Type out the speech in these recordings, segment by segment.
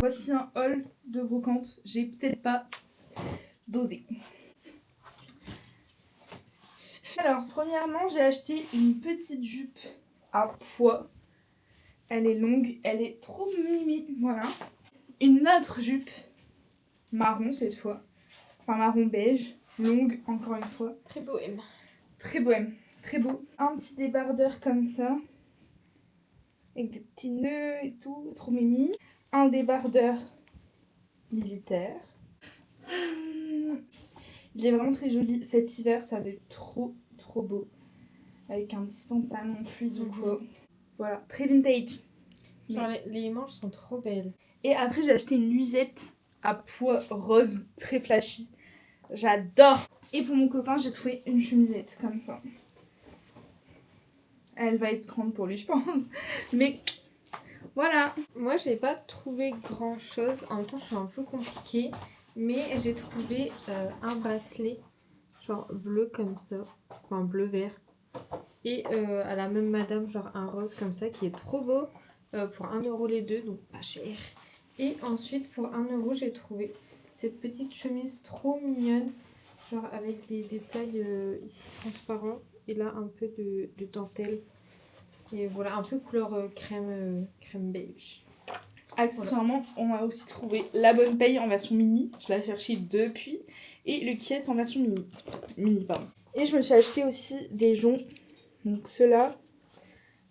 voici un haul de brocante. J'ai peut-être pas dosé. Alors, premièrement, j'ai acheté une petite jupe à pois. Elle est longue, elle est trop mimi, voilà. Une autre jupe, marron cette fois. Enfin, marron beige, longue encore une fois. Très bohème. Très bohème, très beau. Un petit débardeur comme ça. Avec des petits nœuds et tout, trop mimi. Un débardeur militaire. Il est vraiment très joli. Cet hiver, ça va être trop beau. Avec un petit pantalon fluide ou quoi. Voilà, très vintage. Genre les manches sont trop belles. Et après, j'ai acheté une nuisette à pois rose, très flashy. J'adore. Et pour mon copain, j'ai trouvé une chemisette comme ça. Elle va être grande pour lui, je pense. Mais voilà. Moi, j'ai pas trouvé grand chose. En même temps, c'est un peu compliqué. Mais j'ai trouvé un bracelet, genre bleu comme ça. Enfin, bleu-vert. Et à la même madame, genre un rose comme ça, qui est trop beau. Pour 1 € les deux, donc pas cher. Et ensuite, pour 1 €, j'ai trouvé cette petite chemise trop mignonne. Genre avec des détails ici transparents. Et là, un peu de dentelle. Et voilà, un peu couleur crème beige. Accessoirement, on a aussi trouvé la bonne paye en version mini. Je l'ai cherché depuis. Et le Kies en version mini, pardon. Et je me suis acheté aussi des joncs. Donc ceux-là,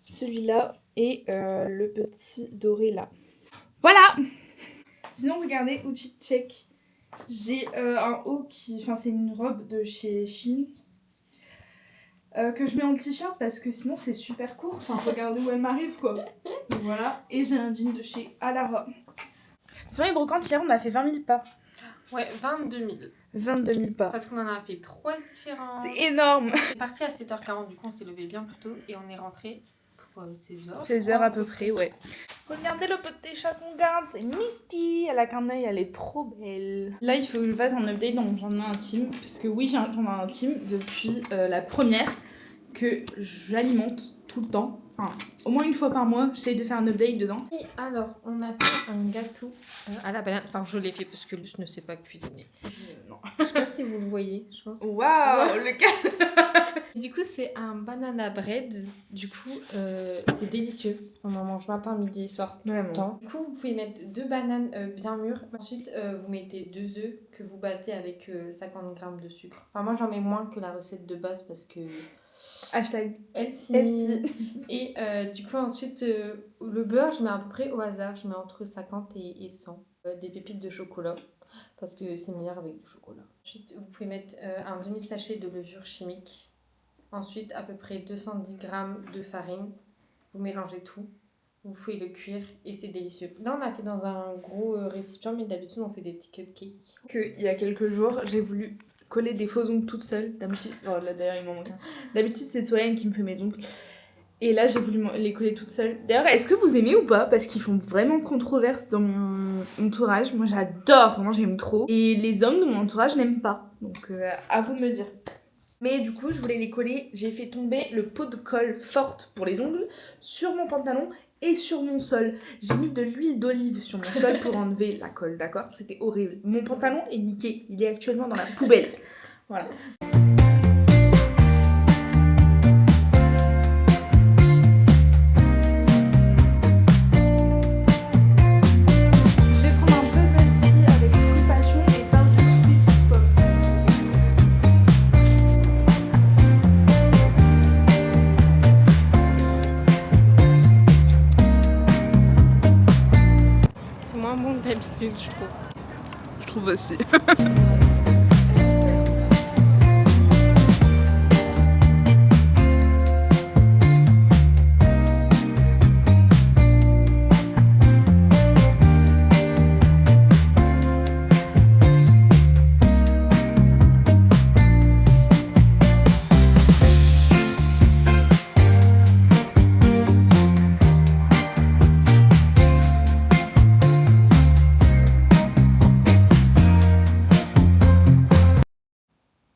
celui-là et le petit doré là. Voilà. Sinon, regardez, outfit check. J'ai un haut qui... Enfin, c'est une robe de chez Shein. Que je mets en t-shirt parce que sinon c'est super court. Enfin, regardez où elle m'arrive quoi. Donc voilà. Et j'ai un jean de chez Alara. C'est vrai, les brocantes, hier on a fait 20 000 pas. Ouais, 22 000. 22 000 pas. Parce qu'on en a fait 3 différents. C'est énorme. On est parti à 7h40, du coup on s'est levé bien plus tôt et on est rentré pour 16h. 16h à peu près, ouais. Regardez le petit chat qu'on garde, c'est Misty. Elle a qu'un œil, elle est trop belle. Là, il faut que je fasse un update dans mon journal intime. Parce que oui, j'en ai un intime depuis la première que j'alimente tout le temps. Enfin, au moins une fois par mois, j'essaye de faire un update dedans. Et alors, on a fait un gâteau à la banane. Enfin, je l'ai fait parce que Luce ne sait pas cuisiner. Non. Je sais pas si vous le voyez, je pense. Waouh, le cas. Du coup, c'est un banana bread. Du coup, c'est délicieux. On en mange matin, midi et soir tout le temps. Du coup, vous pouvez mettre 2 bananes bien mûres. Ensuite, vous mettez 2 œufs que vous battez avec 50 g de sucre. Enfin, moi, j'en mets moins que la recette de base parce que... Hashtag Elsie. Et du coup, ensuite, le beurre, je mets à peu près au hasard. Je mets entre 50 et 100. Des pépites de chocolat. Parce que c'est meilleur avec du chocolat. Ensuite, vous pouvez mettre un demi-sachet de levure chimique. Ensuite, à peu près 210 g de farine. Vous mélangez tout. Vous pouvez le cuire et c'est délicieux. Là, on a fait dans un gros récipient, mais d'habitude, on fait des petits cupcakes. Il y a quelques jours, j'ai voulu coller des faux ongles toute seule. D'habitude, oh là d'ailleurs, il m'en manque un. D'habitude, c'est Solène qui me fait mes ongles. Et là, j'ai voulu les coller toute seule. D'ailleurs, est-ce que vous aimez ou pas? Parce qu'ils font vraiment controverse dans mon entourage. Moi, j'adore, vraiment, j'aime trop. Et les hommes de mon entourage n'aiment pas. Donc, à vous de me dire. Mais du coup, je voulais les coller. J'ai fait tomber le pot de colle forte pour les ongles sur mon pantalon et sur mon sol. J'ai mis de l'huile d'olive sur mon sol pour enlever la colle, d'accord? C'était horrible. Mon pantalon est niqué. Il est actuellement dans la poubelle. Voilà. D'habitude, je trouve. Je trouve aussi.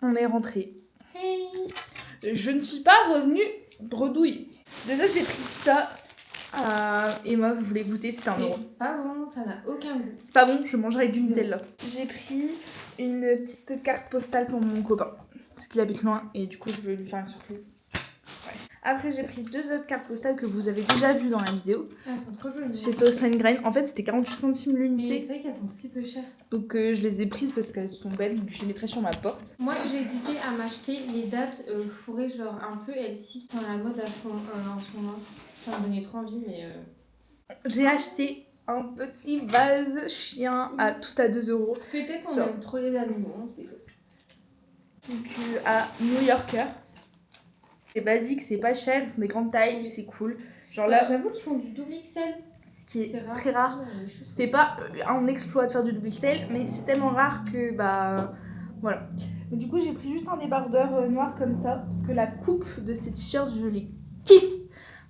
On est rentré. Hey. Je ne suis pas revenue bredouille. Déjà, j'ai pris ça à Emma voulait goûter, c'était 1 euro. C'est pas bon, ça n'a aucun goût. C'est pas bon, je mangerai du Nutella. J'ai pris une petite carte postale pour mon copain, parce qu'il habite loin et du coup je veux lui faire une surprise. Ouais. Après j'ai pris 2 autres cartes postales que vous avez déjà vues dans la vidéo. Elles sont trop jolies. Chez Sauce Grain. En fait c'était 48 centimes Mais l'unité. c'est vrai qu'elles sont si peu chères. Donc je les ai prises parce qu'elles sont belles, donc je les mettrai sur ma porte. Moi j'ai hésité à m'acheter les dates fourrées genre un peu Elsie dans la mode en ce moment. Ça me donnait trop envie mais... J'ai acheté un petit vase chien à tout à 2 euros. Peut-être on Genre. aime trop les animaux, on sait pas. Donc à New Yorker. C'est basique, c'est pas cher, ils sont des grandes tailles, c'est cool. Genre là, J'avoue qu'ils font du double XL. ce qui est C'est rare. très rare. C'est pas un exploit de faire du double XL, mais c'est tellement rare que bah voilà. Mais du coup, j'ai pris juste un débardeur noir comme ça parce que la coupe de ces t-shirts, je les kiffe.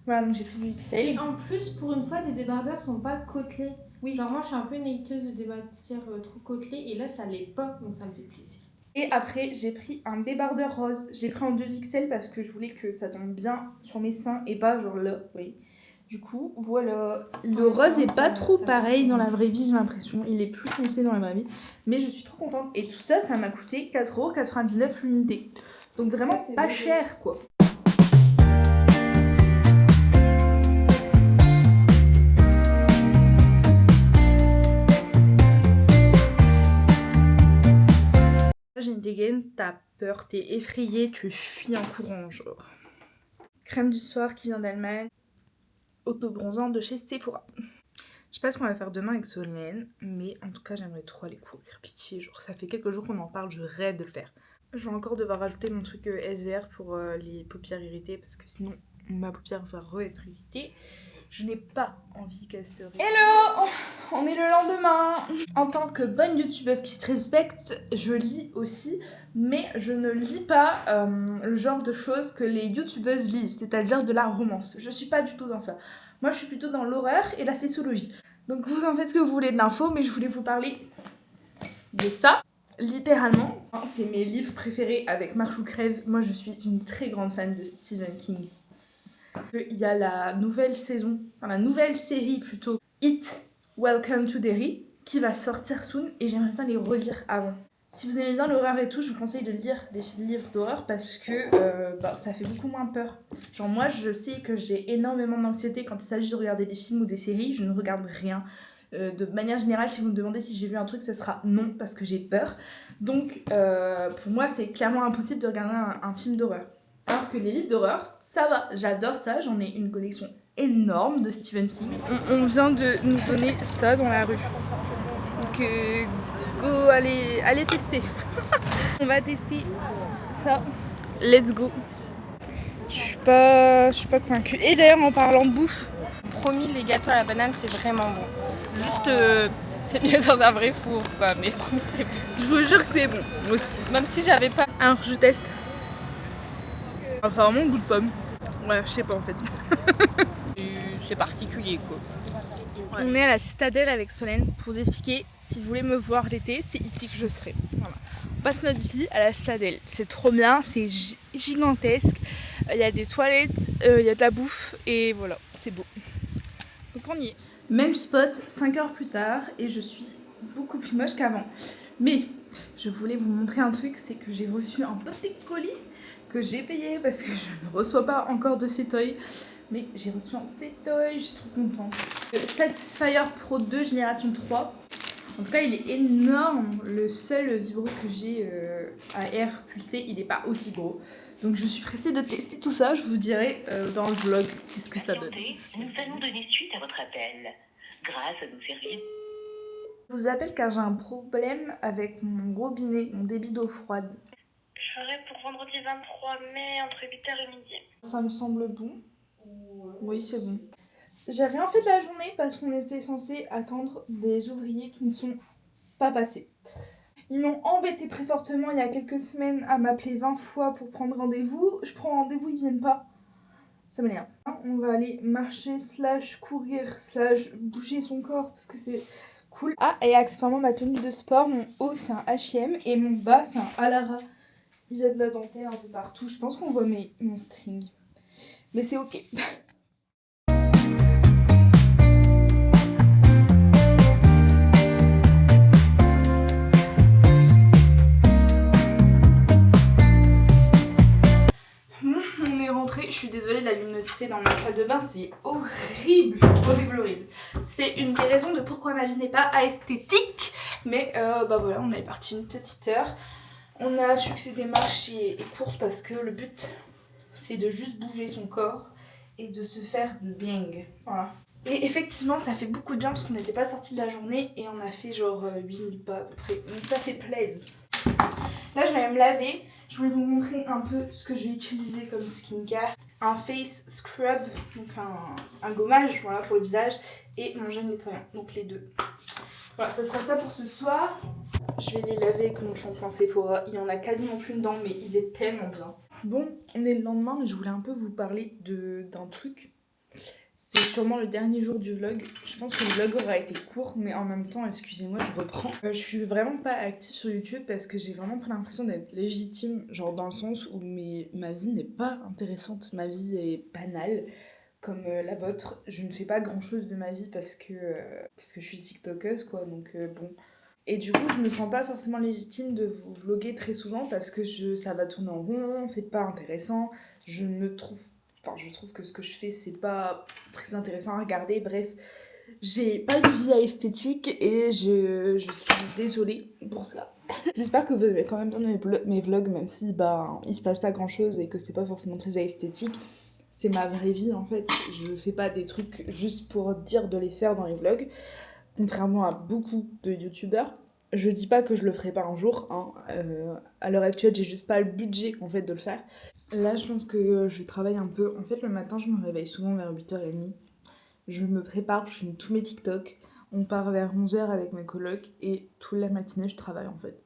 Voilà, donc j'ai pris du XL. Et en plus, pour une fois, les débardeurs sont pas côtelés. Oui. Genre moi, je suis un peu une hateuse des matières trop côtelées et là, ça l'est pas, donc ça me fait plaisir. Et après, j'ai pris un débardeur rose. Je l'ai pris en 2XL parce que je voulais que ça tombe bien sur mes seins et pas genre là, oui. Du coup, voilà. Le rose est pas trop pareil dans la vraie vie, j'ai l'impression. Il est plus foncé dans la vraie vie. Mais je suis trop contente. Et tout ça, ça m'a coûté 4,99€ l'unité. Donc vraiment Ça, c'est pas beau. cher, quoi. J'ai une dégaine, t'as peur, t'es effrayée, tu fuis en courant, genre. Crème du soir qui vient d'Allemagne. Auto-bronzant de chez Sephora. Je sais pas ce qu'on va faire demain avec Solène, mais en tout cas j'aimerais trop aller courir. Pitié, genre ça fait quelques jours qu'on en parle, je rêve de le faire. Je vais encore devoir rajouter mon truc SVR pour les paupières irritées parce que sinon ma paupière va re-être irritée. Je n'ai pas envie qu'elle se irrite. Hello! On est le lendemain. En tant que bonne youtubeuse qui se respecte, je lis aussi, mais je ne lis pas le genre de choses que les youtubeuses lisent, c'est-à-dire de la romance. Je suis pas du tout dans ça. Moi je suis plutôt dans l'horreur et la sexologie. Donc vous en faites ce que vous voulez de l'info, mais je voulais vous parler de ça. Littéralement, c'est mes livres préférés avec Marche ou Crève. Moi je suis une très grande fan de Stephen King. Il y a la nouvelle saison, enfin la nouvelle série plutôt, It, Welcome to Derry, qui va sortir soon et j'aimerais bien les relire avant. Si vous aimez bien l'horreur et tout, je vous conseille de lire des livres d'horreur parce que ça fait beaucoup moins peur. Genre moi je sais que j'ai énormément d'anxiété quand il s'agit de regarder des films ou des séries, je ne regarde rien. De manière générale, si vous me demandez si j'ai vu un truc, ce sera non parce que j'ai peur. Donc pour moi c'est clairement impossible de regarder un film d'horreur. Alors que les livres d'horreur, ça va, j'adore ça, j'en ai une collection énorme de Stephen King. On vient de nous donner ça dans la rue. Donc go, allez tester. On va tester ça. Let's go. Je suis pas convaincue. Et d'ailleurs en parlant de bouffe, Promis, les gâteaux à la banane, c'est vraiment bon. Juste, c'est mieux dans un vrai four, quoi. Mais promis, c'est bon. je vous jure que c'est bon aussi. Même si j'avais pas... Alors je teste. Apparemment goût de pomme. Ouais, je sais pas en fait. C'est particulier, quoi. Ouais. On est à la Citadelle avec Solène pour vous expliquer, si vous voulez me voir l'été, c'est ici que je serai. Voilà. On passe notre vie à la Citadelle. C'est trop bien, c'est gigantesque. Il y a des toilettes, il y a de la bouffe et voilà, c'est beau. Donc on y est. Même spot, 5 heures plus tard et je suis beaucoup plus moche qu'avant. Mais je voulais vous montrer un truc, c'est que j'ai reçu un petit colis que j'ai payé parce que je ne reçois pas encore de Setoy. Mais j'ai reçu un Setoy, je suis trop contente. Satisfyer Pro 2 génération 3. En tout cas, il est énorme. Le seul vibro que j'ai à air pulsé, il n'est pas aussi gros. Donc je suis pressée de tester tout ça. Je vous dirai dans le vlog qu'est-ce que ça donne. Nous allons donner suite à votre appel. Grâce à nos services. Je vous appelle car j'ai un problème avec mon robinet, mon débit d'eau froide. Je ferai pour vendredi 23 mai entre 8h et midi. Ça me semble bon. Oui, c'est bon. J'ai rien fait de la journée parce qu'on était censé attendre des ouvriers qui ne sont pas passés. Ils m'ont embêté très fortement il y a quelques semaines à m'appeler 20 fois pour prendre rendez-vous. Je prends rendez-vous, ils viennent pas. Ça m'énerve. On va aller marcher / courir / bouger son corps parce que c'est cool. Ah, et accessoirement ma tenue de sport, mon haut c'est un H&M et mon bas c'est un Alara. Il y a de la dentelle un peu partout. Je pense qu'on voit mon string. Mais c'est ok. c'est horrible, horrible. C'est une des raisons de pourquoi ma vie n'est pas esthétique. Mais bah voilà, on est parti une petite heure. On a succédé marches et courses parce que le but c'est de juste bouger son corps et de se faire du bien. Voilà. Et effectivement, ça fait beaucoup de bien parce qu'on n'était pas sorti de la journée et on a fait genre 8000 pas à peu près. Donc ça fait plaisir. Là, je vais me laver. Je voulais vous montrer un peu ce que je vais utiliser comme skincare. Un face scrub, donc un gommage voilà, pour le visage et mon gel nettoyant, donc les deux. Voilà, ça sera ça pour ce soir. Je vais les laver avec mon shampoing Sephora. Il y en a quasiment plus dedans, mais il est tellement bien. Bon, on est le lendemain, mais je voulais un peu vous parler d'un truc. C'est sûrement le dernier jour du vlog. Je pense que le vlog aura été court, mais en même temps, excusez-moi, je reprends. Je suis vraiment pas active sur YouTube parce que j'ai vraiment pris l'impression d'être légitime, genre dans le sens où ma vie n'est pas intéressante. Ma vie est banale, comme la vôtre. Je ne fais pas grand-chose de ma vie parce que je suis tiktokeuse, quoi, donc bon... Et du coup, je me sens pas forcément légitime de vous vlogger très souvent parce que ça va tourner en rond, c'est pas intéressant. Je trouve que ce que je fais, c'est pas très intéressant à regarder. Bref, j'ai pas de vie esthétique et je suis désolée pour ça. J'espère que vous avez quand même bien mes vlogs, même si il se passe pas grand chose et que c'est pas forcément très esthétique. C'est ma vraie vie en fait. Je fais pas des trucs juste pour dire de les faire dans les vlogs. Contrairement à beaucoup de youtubeurs, je dis pas que je le ferai pas un jour, hein. À l'heure actuelle, j'ai juste pas le budget en fait de le faire. Là, je pense que je travaille un peu. En fait, le matin, je me réveille souvent vers 8h30. Je me prépare, je filme tous mes TikTok. On part vers 11h avec mes colocs et toute la matinée, je travaille en fait.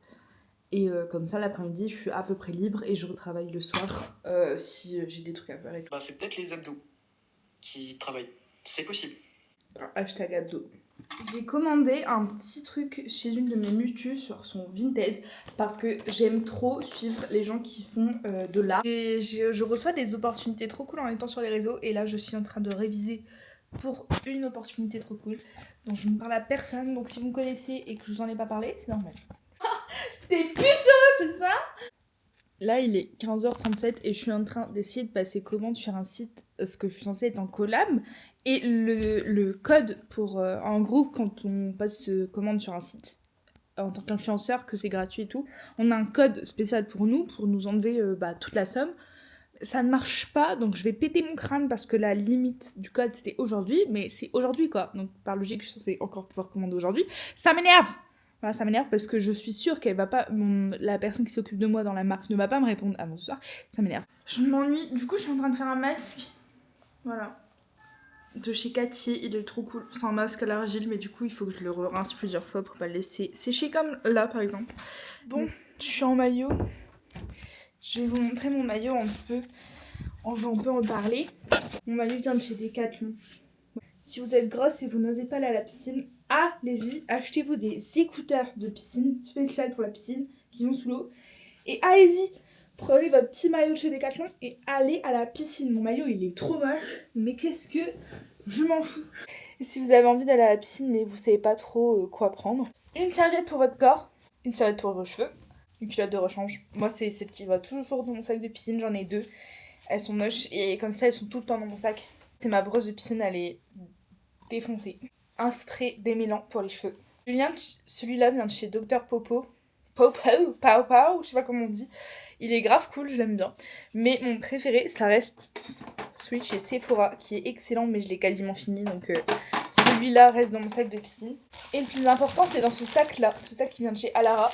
Et comme ça, l'après-midi, je suis à peu près libre et je retravaille le soir si j'ai des trucs à faire. Bah, c'est peut-être les abdos qui travaillent. C'est possible. Hashtag abdos. J'ai commandé un petit truc chez une de mes mutus sur son Vinted parce que j'aime trop suivre les gens qui font de l'art. Je reçois des opportunités trop cool en étant sur les réseaux et là je suis en train de réviser pour une opportunité trop cool dont je ne parle à personne, donc si vous me connaissez et que je vous en ai pas parlé, c'est normal. T'es puceau, c'est ça? Là il est 15h37 et je suis en train d'essayer de passer commande sur un site parce que je suis censée être en collab. Et le code pour, en groupe, quand on passe commande sur un site, en tant qu'influenceur, que c'est gratuit et tout, on a un code spécial pour nous enlever toute la somme. Ça ne marche pas, donc je vais péter mon crâne parce que la limite du code c'était aujourd'hui, mais c'est aujourd'hui quoi. Donc par logique, je suis censée encore pouvoir commander aujourd'hui. Ça m'énerve! Voilà, ça m'énerve parce que je suis sûre qu'elle va pas, la personne qui s'occupe de moi dans la marque ne va pas me répondre avant ce soir. Ça m'énerve. Je m'ennuie, du coup je suis en train de faire un masque. Voilà. De chez Cathy, il est trop cool. C'est un masque à l'argile, mais du coup il faut que je le rince plusieurs fois pour pas le laisser sécher comme là par exemple. Bon, je suis en maillot. Je vais vous montrer mon maillot un peu. On va un peu en parler. Mon maillot vient de chez Decathlon. Si vous êtes grosse et vous n'osez pas aller à la piscine, allez-y, achetez-vous des écouteurs de piscine spéciales pour la piscine qui vont sous l'eau. Et allez-y, prenez votre petit maillot de chez Decathlon et allez à la piscine. Mon maillot il est trop moche, mais qu'est-ce que je m'en fous. Et si vous avez envie d'aller à la piscine mais vous savez pas trop quoi prendre, une serviette pour votre corps, une serviette pour vos cheveux, une culotte de rechange. Moi c'est celle qui va toujours dans mon sac de piscine, j'en ai deux. Elles sont moches et comme ça elles sont tout le temps dans mon sac. C'est ma brosse de piscine, elle est défoncée. Un spray démêlant pour les cheveux. Celui-là vient de chez Dr Popo. Popo, je sais pas comment on dit. Il est grave cool, je l'aime bien. Mais mon préféré, ça reste celui de chez Sephora, qui est excellent, mais je l'ai quasiment fini. Donc celui-là reste dans mon sac de piscine. Et le plus important, c'est dans ce sac-là. Ce sac qui vient de chez Alara.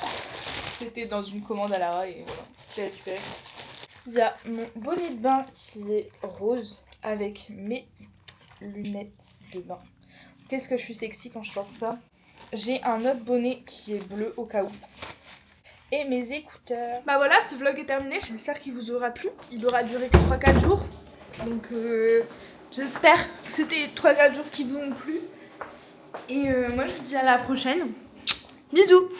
C'était dans une commande Alara et voilà, je l'ai récupéré. Il y a mon bonnet de bain qui est rose avec mes lunettes de bain. Qu'est-ce que je suis sexy quand je porte ça. J'ai un autre bonnet qui est bleu au cas où. Et mes écouteurs. Bah voilà, ce vlog est terminé, j'espère qu'il vous aura plu. Il aura duré que 3-4 jours. Donc j'espère que c'était 3-4 jours qui vous ont plu. Et moi je vous dis à la prochaine. Bisous!